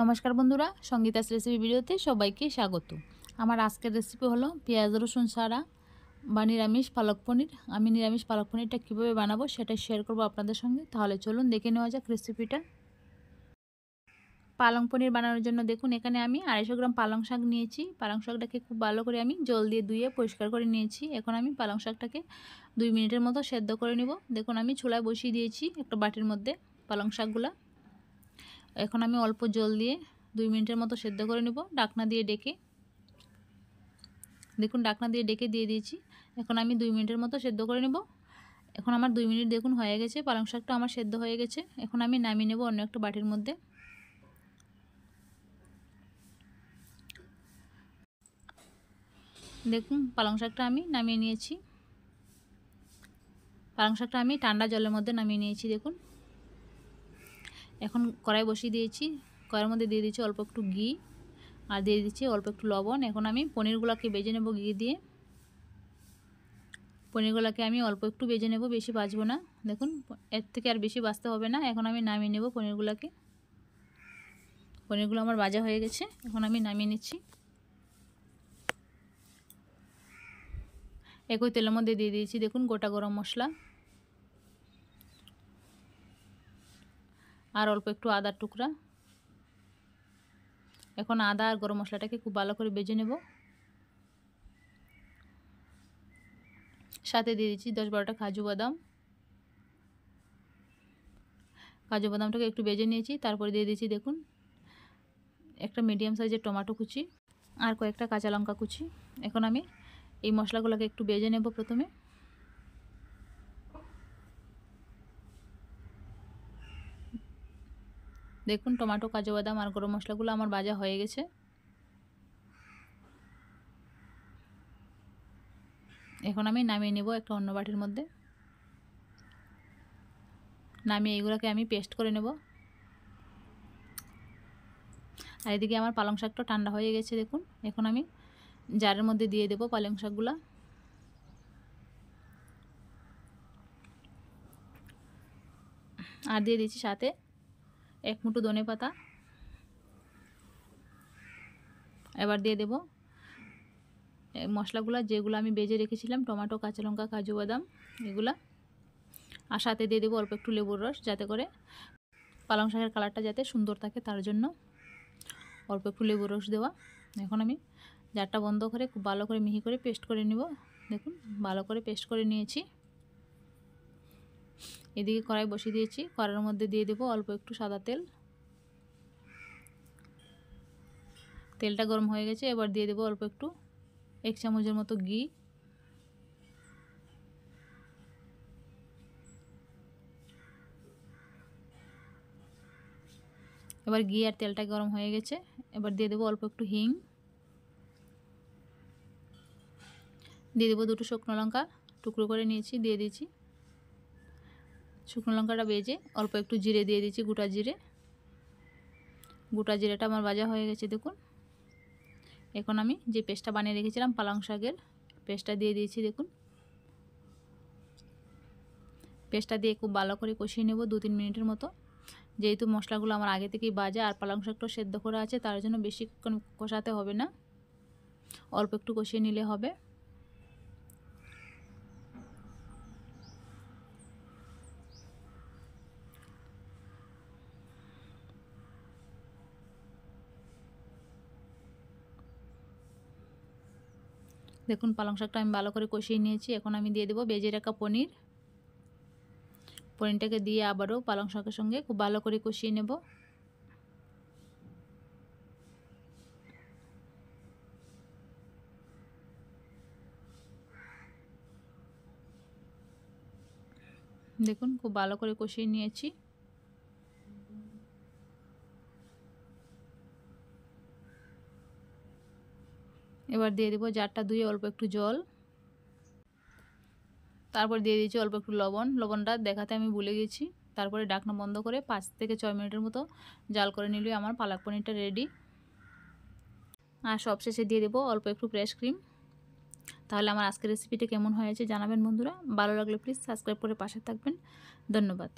নমস্কার বন্ধুরা, সঙ্গীতাস রেসিপি ভিডিওতে সবাইকে স্বাগত। আমার আজকের রেসিপি হলো পেঁয়াজ রসুন ছাড়া বা নিরামিষ পালক পনির। আমি নিরামিষ পালক পনিরটা কীভাবে বানাবো সেটা শেয়ার করব আপনাদের সঙ্গে। তাহলে চলুন দেখে নেওয়া যাক রেসিপিটা। পালং পনির বানানোর জন্য দেখুন এখানে আমি 250 গ্রাম পালং শাক নিয়েছি। পালং শাকটাকে খুব ভালো করে আমি জল দিয়ে ধুয়ে পরিষ্কার করে নিয়েছি। এখন আমি পালং শাকটাকে 2 মিনিটের মতো সেদ্ধ করে নেব। দেখুন আমি চুলায় বসিয়ে দিয়েছি একটা বাটির মধ্যে পালং শাকগুলা। এখন আমি অল্প জল দিয়ে 2 মিনিটের মতো সেদ্ধ করে নেব ঢাকনা দিয়ে ডেকে। দেখুন ঢাকনা দিয়ে ডেকে দিয়ে দিয়েছি। এখন আমি 2 মিনিটের মতো সেদ্ধ করে নেব। এখন আমার 2 মিনিট দেখুন হয়ে গেছে, পালং শাকটা আমার সেদ্ধ হয়ে গেছে। এখন আমি নামিয়ে নেব অন্য একটা বাটির মধ্যে। দেখুন পালং শাকটা আমি নামিয়ে নিয়েছি। পালং শাকটা আমি ঠান্ডা জলের মধ্যে নামিয়ে নিয়েছি। দেখুন এখন কড়াই বসিয়ে দিয়েছি। কড়াইয়ের মধ্যে দিয়ে দিচ্ছি অল্প একটু ঘি আর দিয়ে দিচ্ছি অল্প একটু লবণ। এখন আমি পনিরগুলোকে ভেজে নেব ঘি দিয়ে। পনিরগুলোকে আমি অল্প একটু ভেজে নেব, বেশি ভাজবো না। দেখুন এর থেকে আর বেশি ভাজতে হবে না। এখন আমি নামিয়ে নেব পনিরগুলোকে। পনিরগুলো আমার ভাজা হয়ে গেছে, এখন আমি নামিয়ে নিচ্ছি। একই তেলের মধ্যে দিয়ে দিয়েছি দেখুন গোটা গরম মশলা আর অল্প একটু আদার টুকরা। এখন আদা আর গরম মশলাটাকে খুব ভালো করে ভেজে নেব। সাথে দিয়ে দিচ্ছি 10-12টা কাজু বাদাম। কাজু বাদামটাকে একটু ভেজে নিয়েছি। তারপরে দিয়ে দিচ্ছি দেখুন একটা মিডিয়াম সাইজের টমেটো কুচি আর কয়েকটা কাঁচা লঙ্কা কুচি। এখন আমি এই মশলাগুলোকে একটু ভেজে নেব প্রথমে। দেখুন টমেটো, কাজু বাদাম আর গরম মশলাগুলো আমার ভাজা হয়ে গেছে। এখন আমি নামিয়ে নেব একটা অন্য বাটির মধ্যে। নামিয়ে এইগুলোকে আমি পেস্ট করে নেব। আর এদিকে আমার পালং শাকটা ঠান্ডা হয়ে গেছে দেখুন। এখন আমি জারের মধ্যে দিয়ে দেব পালং শাকগুলা। আর দিয়ে দিচ্ছি সাথে 1 মুঠো ধনেপাতা। এবার দিয়ে দেব মশলাগুলো যেগুলো আমি ভেজে রেখেছিলাম, টমেটো, কাঁচা লঙ্কা, কাজু বাদাম এগুলা। আর সাথে দিয়ে দেবো অল্প একটু লেবুর রস, যাতে করে পালং শাকের কালারটা যাতে সুন্দর থাকে তার জন্য অল্প একটু লেবুর রস দেওয়া। এখন আমি জারটা বন্ধ করে খুব ভালো করে মিহি করে পেস্ট করে নেব। দেখুন ভালো করে পেস্ট করে নিয়েছি। এদিকে কড়াই বসিয়ে দিয়েছি। কড়াইয়ের মধ্যে দিয়ে দেবো অল্প একটু সাদা তেল। তেলটা গরম হয়ে গেছে, এবার দিয়ে দেবো অল্প একটু 1 চামচের মতো ঘি। এবার ঘি আর তেলটা গরম হয়ে গেছে, এবার দিয়ে দেবো অল্প একটু হিং। দিয়ে দেবো 2টো শুকনো লঙ্কা টুকরো করে নিয়েছি, দিয়ে দিয়েছি। শুকনো লঙ্কাটা ভেজে অল্প একটু জিরে দিয়ে দিয়েছি, গোটা জিরে। গোটা জিরেটা আমার ভাজা হয়ে গেছে দেখুন। এখন আমি যে পেস্টটা বানিয়ে রেখেছিলাম পালং শাকের, পেস্টটা দিয়ে দিয়েছি দেখুন। পেস্টটা দিয়ে খুব ভালো করে কষিয়ে নেব 2-3 মিনিটের মতো। যেহেতু মশলাগুলো আমার আগে থেকেই ভাজা আর পালং শাকটা সেদ্ধ করা আছে, তার জন্য বেশিক্ষণ কষাতে হবে না, অল্প একটু কষিয়ে নিলে হবে। দেখুন পালং শাকটা আমি ভালো করে কষিয়ে নিয়েছি। এখন আমি দিয়ে দেবো ভেজে রাখা পনির। পনিরটাকে দিয়ে আবারও পালং শাকের সঙ্গে খুব ভালো করে কষিয়ে নেব। দেখুন খুব ভালো করে কষিয়ে নিয়েছি। এবার দিয়ে দেবো জারটা ধুয়ে অল্প একটু জল। তারপর দিয়ে দিয়েছি অল্প একটু লবণ। লবণটা দেখাতে আমি ভুলে গেছি। তারপরে ঢাকনা বন্ধ করে 5 থেকে 6 মিনিটের মতো জাল করে নিলে আমার পালক পনিরটা রেডি। আর সবশেষে দিয়ে দেবো অল্প একটু ফ্রেশ ক্রিম। তাহলে আমার আজকের রেসিপিটা কেমন হয়েছে জানাবেন বন্ধুরা। ভালো লাগলে প্লিজ সাবস্ক্রাইব করে পাশে থাকবেন। ধন্যবাদ।